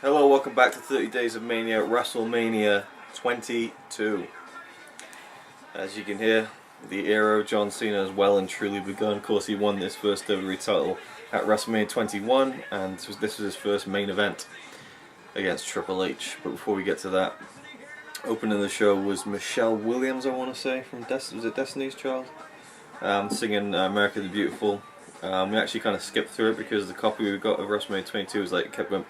Hello, welcome back to 30 Days of Mania, WrestleMania 22. As you can hear, the era of John Cena has well and truly begun. Of course, he won his first WWE title at WrestleMania 21, and this was his first main event against Triple H. But before we get to that, opening the show was Michelle Williams, I want to say, from was it Destiny's Child? Singing America the Beautiful. We actually kind of skipped through it because the copy we got of WrestleMania 22 was like, kept going.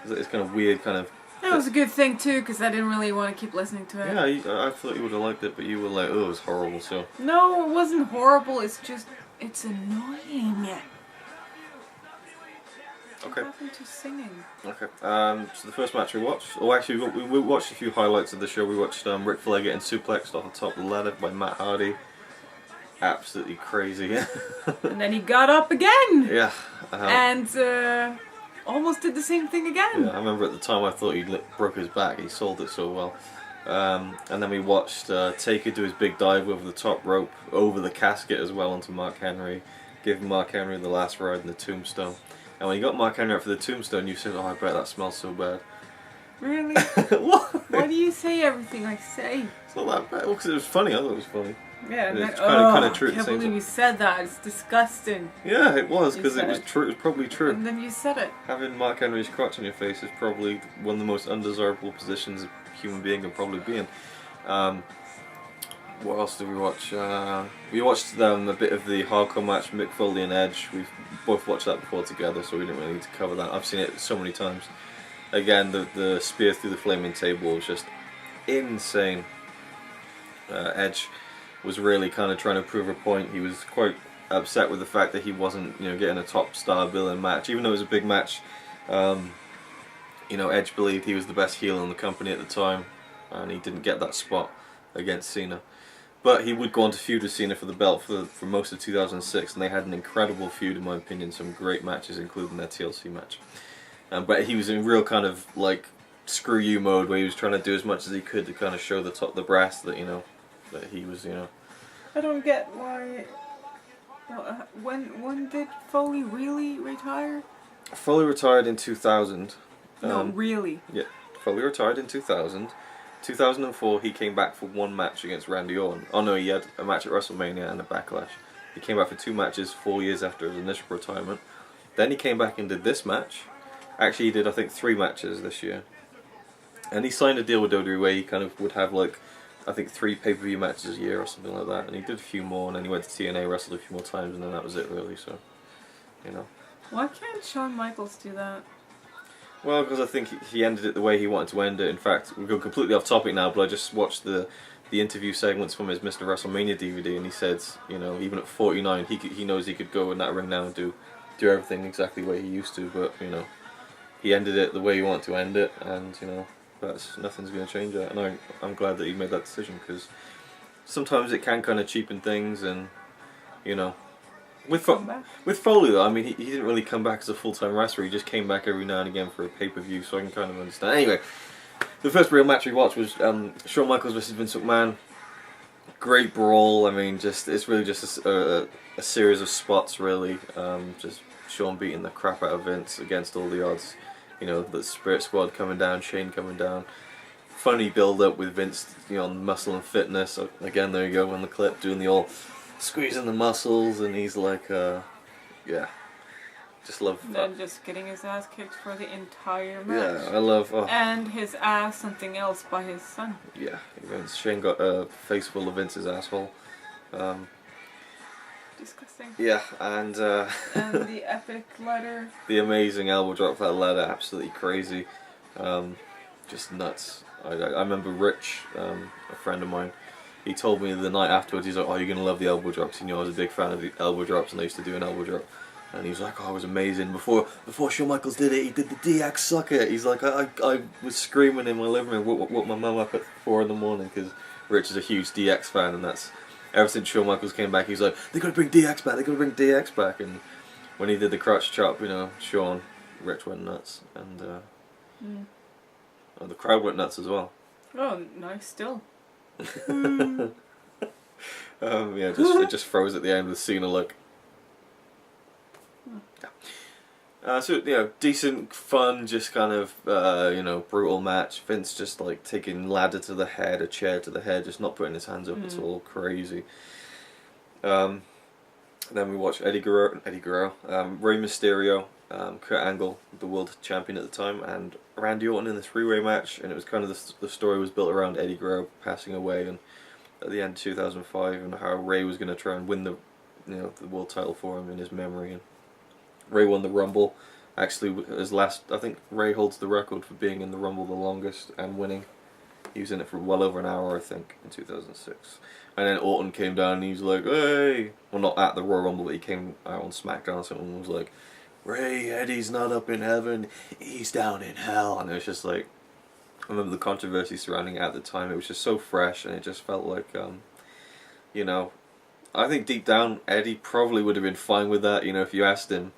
It's kind of weird, kind of. That was a good thing too, because I didn't really want to keep listening to it. Yeah, I thought you would have liked it, but you were like, oh, it was horrible, so. No, it wasn't horrible, it's just, it's annoying. Okay. What happened to singing? Okay, so the first match we watched, actually we watched a few highlights of the show. We watched Ric Flair getting suplexed off the top of the ladder by Matt Hardy. Absolutely crazy. And then he got up again! Yeah. And, almost did the same thing again. Yeah, I remember at the time I thought he broke his back. He sold it so well. And then we watched Taker do his big dive over the top rope, over the casket as well onto Mark Henry, giving Mark Henry the last ride in the tombstone. And when you got Mark Henry up for the tombstone, you said, "Oh, I bet that smells so bad." Really? What? Why do you say everything I say? It's not that bad. Well, because it was funny. I thought it was funny. Yeah, and it's then, kind of true I at the can't same believe time. you said that. It's disgusting. Yeah, it was, because it was said it. true. It was probably true. And then you said it. Having Mark Henry's crotch on your face is probably one of the most undesirable positions a human being can probably be in. What else did we watch? We watched a bit of the hardcore match, Mick Foley and Edge. We've both watched that before together, so we didn't really need to cover that. I've seen it so many times. Again, the spear through the flaming table was just insane. Edge was really kind of trying to prove a point. He was quite upset with the fact that he wasn't, getting a top star billing match, even though it was a big match. Edge believed he was the best heel in the company at the time, and he didn't get that spot against Cena. But he would go on to feud with Cena for the belt for most of 2006, and they had an incredible feud, in my opinion. Some great matches, including their TLC match. But he was in real kind of like screw you mode, where he was trying to do as much as he could to kind of show the brass that that he was, I don't get why. When did Foley really retire? Foley retired in 2000. No, really. Yeah, Foley retired in 2000. 2004, he came back for one match against Randy Orton. Oh no, he had a match at WrestleMania and a Backlash. He came back for 2 matches 4 years after his initial retirement. Then he came back and did this match. Actually, he did, I think, 3 matches this year. And he signed a deal with WWE where he kind of would have, like, I think 3 pay-per-view matches a year or something like that. And he did a few more, and then he went to TNA, wrestled a few more times, and then that was it, really. So, Why can't Shawn Michaels do that? Well, because I think he ended it the way he wanted to end it. In fact, we'll go completely off topic now, but I just watched the interview segments from his Mr. WrestleMania DVD, and he said, even at 49, he knows he could go in that ring now and do everything exactly the way he used to, but, he ended it the way he wanted to end it, and, nothing's going to change that. And I'm glad that he made that decision, because sometimes it can kind of cheapen things, and, With Foley though, I mean, he didn't really come back as a full-time wrestler. He just came back every now and again for a pay-per-view, so I can kind of understand. Anyway, the first real match we watched was Shawn Michaels versus Vince McMahon. Great brawl. I mean, it's really just a series of spots, really. Just Shawn beating the crap out of Vince against all the odds. The Spirit Squad coming down, Shane coming down. Funny build-up with Vince, on muscle and fitness. So, again, there you go on the clip, doing the all squeezing the muscles, and he's like, yeah, just love that. And just getting his ass kicked for the entire match. Yeah, I love. And his ass something else by his son. Yeah, Shane got a face full of Vince's asshole. Disgusting. Yeah, and and the epic ladder. The amazing elbow drop that ladder, absolutely crazy, just nuts. I remember Rich, a friend of mine. He told me the night afterwards, he's like, "Oh, you're going to love the elbow drops." I was a big fan of the elbow drops, and I used to do an elbow drop. And he was like, "Oh, it was amazing. Before Shawn Michaels did it, he did the DX sucker." He's like, I was screaming in my living room, woke my mum up at 4 in the morning, because Rich is a huge DX fan, and that's, ever since Shawn Michaels came back, he's like, "They're going to bring DX back, they're going to bring DX back." And when he did the crotch chop, Shawn, Rich went nuts, and the crowd went nuts as well. Oh, nice still. It just froze at the end with Cena like. So you know, decent, fun, just kind of you know, brutal match. Vince just like taking ladder to the head, a chair to the head, just not putting his hands up at all. Crazy. Then we watched Rey Mysterio, Kurt Angle, the world champion at the time, and Randy Orton in the three-way match. And it was kind of the story was built around Eddie Guerrero passing away, and at the end of 2005, and how Rey was going to try and win the the world title for him in his memory. And Rey won the Rumble. Actually, his last, I think Rey holds the record for being in the Rumble the longest and winning. He was in it for well over an hour, I think, in 2006. And then Orton came down and he was like, hey! Well, not at the Royal Rumble, but he came out on SmackDown or something and was like, Rey, Eddie's not up in heaven, he's down in hell. And it was just like, I remember the controversy surrounding it at the time. It was just so fresh, and it just felt like, you know, I think deep down Eddie probably would have been fine with that. You know, if you asked him,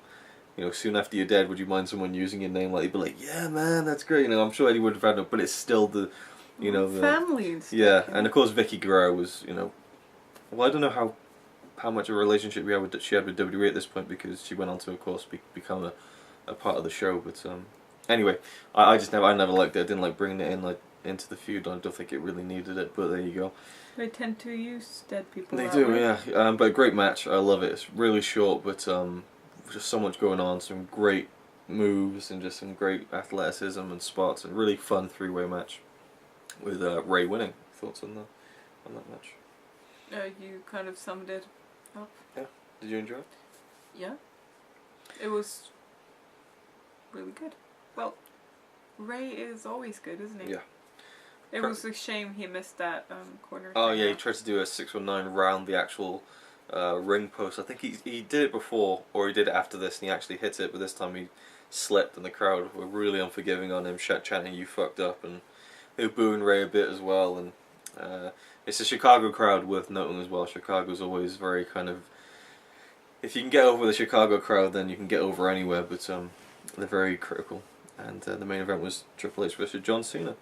you know, soon after you're dead, would you mind someone using your name? Like, he'd be like, yeah, man, that's great. You know, I'm sure Eddie would have had it, but it's still the, you know, the family. Yeah, and of course Vicky Guerrero was, you know, well, I don't know how much of a relationship she had with WWE at this point, because she went on to, of course, become a part of the show. But anyway, I never liked it. I didn't like bringing it in like into the feud. I don't think it really needed it. But there you go. They tend to use dead people. They do, yeah. But a great match. I love it. It's really short, but just so much going on. Some great moves and just some great athleticism and spots, and really fun three-way match with Rey winning. Thoughts on that match? You kind of summed it up. Yeah. Did you enjoy it? Yeah. It was really good. Well, Rey is always good, isn't he? Yeah. It was a shame he missed that corner. Oh yeah, he tried to do a 619 round the actual ring post. I think he did it before, or he did it after this, and he actually hit it, but this time he slipped, and the crowd were really unforgiving on him, chanting, "You fucked up," and they were booing Rey a bit as well. And it's a Chicago crowd worth noting as well. Chicago's always very kind of, if you can get over the Chicago crowd, then you can get over anywhere, but they're very critical. And the main event was Triple H versus John Cena.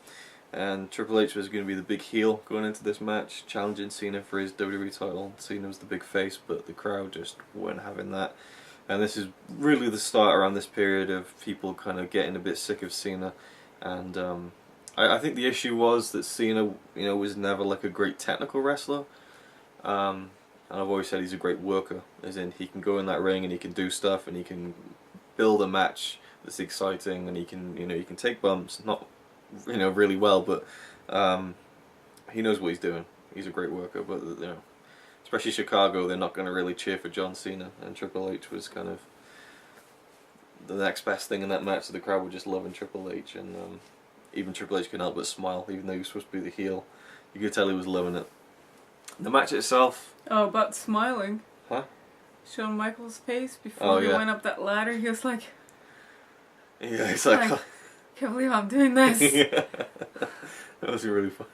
And Triple H was going to be the big heel going into this match, challenging Cena for his WWE title. Cena was the big face, but the crowd just weren't having that. And this is really the start around this period of people kind of getting a bit sick of Cena. And I think the issue was that Cena, you know, was never like a great technical wrestler. And I've always said he's a great worker, as in he can go in that ring and he can do stuff, and he can build a match that's exciting, and he can, you know, he can take bumps, not, you know, really well, but he knows what he's doing. He's a great worker, but you know, especially Chicago, they're not going to really cheer for John Cena, and Triple H was kind of the next best thing in that match. So the crowd were just loving Triple H, and even Triple H couldn't help but smile, even though he was supposed to be the heel. You could tell he was loving it. The match itself. Oh, about smiling. Huh? Shawn Michaels' face before he went up that ladder. He was like, yeah, it's like, can't believe I'm doing this. yeah. That was really fun.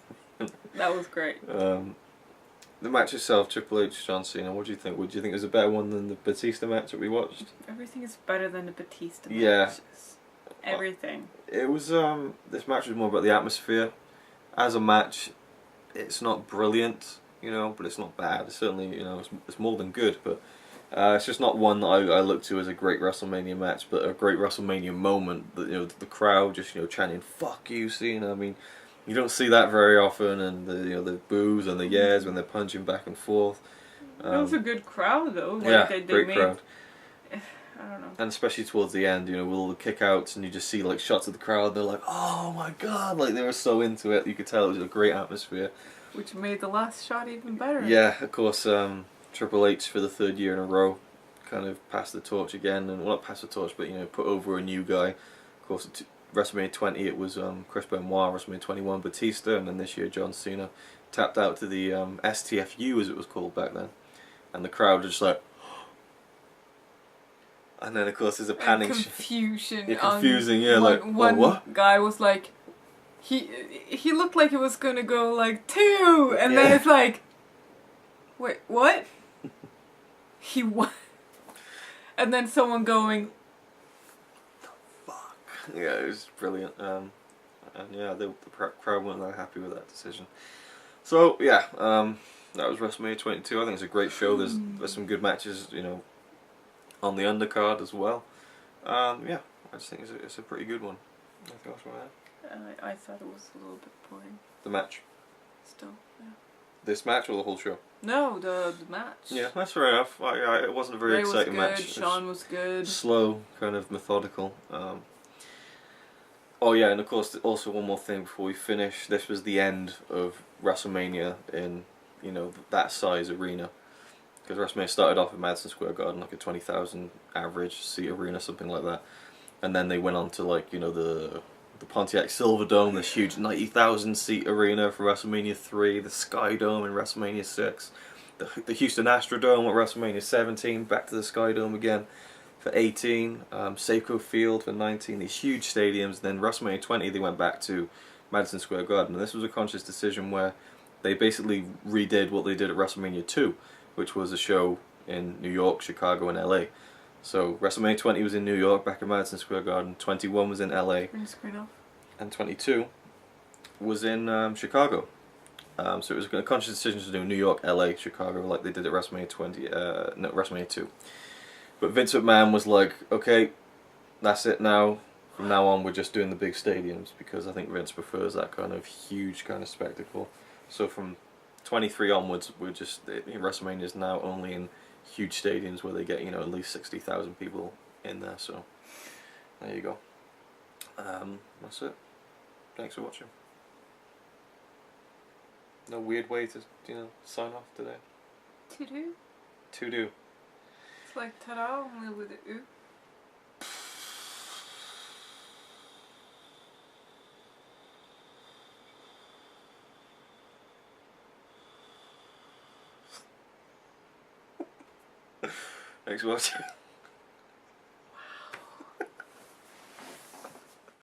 That was great. The match itself, Triple H, John Cena, what do you think? Would you think it was a better one than the Batista match that we watched? Everything is better than the Batista match. Yeah. Everything. It was, this match was more about the atmosphere. As a match, it's not brilliant, you know, but it's not bad. It's certainly, you know, it's more than good, but it's just not one that I look to as a great WrestleMania match, but a great WrestleMania moment. That, you know, the crowd just, you know, chanting "Fuck you, Cena." I mean, you don't see that very often, and the, you know, the boos and the yeahs when they're punching back and forth. It was a good crowd though. Like, yeah, they great made, crowd. I don't know. And especially towards the end, you know, with all the kickouts, and you just see like shots of the crowd. They're like, "Oh my god!" Like they were so into it. You could tell it was a great atmosphere. Which made the last shot even better. Yeah, of course. Triple H for the third year in a row, kind of passed the torch again, and well, not passed the torch, but you know, put over a new guy. Of course, at WrestleMania 20 it was Chris Benoit. WrestleMania 21 Batista, and then this year John Cena tapped out to the STFU as it was called back then, and the crowd was just like. And then of course there's a panic. Confusion. Yeah, confusing. Yeah, one what? Guy was like, he looked like it was gonna go like 2, and then it's like, wait, what? He won. And then someone going, the fuck. Yeah, it was brilliant. And yeah, the crowd weren't that happy with that decision. So yeah, that was WrestleMania 22. I think it's a great show. There's some good matches, you know, on the undercard as well. Yeah, I just think it's a pretty good one. Anything else about that? I thought it was a little bit boring. The match. Still, yeah. This match or the whole show? No, the match. Yeah, that's fair enough. It wasn't a very Ray exciting was good, match. Shawn was good. Slow, kind of methodical. Oh yeah, and of course, also one more thing before we finish. This was the end of WrestleMania in, you know, that size arena. Because WrestleMania started off at Madison Square Garden, like a 20,000 average seat arena, something like that. And then they went on to, like, you know, the Pontiac Silverdome, this huge 90,000 seat arena for WrestleMania 3, the Sky Dome in WrestleMania 6, the Houston Astrodome at WrestleMania 17, back to the Sky Dome again for 18, Safeco Field for 19, these huge stadiums. Then WrestleMania 20 they went back to Madison Square Garden, and this was a conscious decision where they basically redid what they did at WrestleMania 2, which was a show in New York, Chicago, and LA. So WrestleMania 20 was in New York, back at Madison Square Garden, 21 was in LA, Bring the screen off. and 22 was in Chicago. So it was a conscious decision to do New York, LA, Chicago, like they did at WrestleMania 2. But Vince McMahon was like, okay, that's it now. From now on, we're just doing the big stadiums, because I think Vince prefers that kind of huge kind of spectacle. So from 23 onwards, we're just, WrestleMania is now only in huge stadiums where they get, you know, at least 60,000 people in there. So there you go. That's it. Thanks for watching. No weird way to, you know, sign off today. To-do? To do. It's like ta-da, only with the oo. Thanks for watching.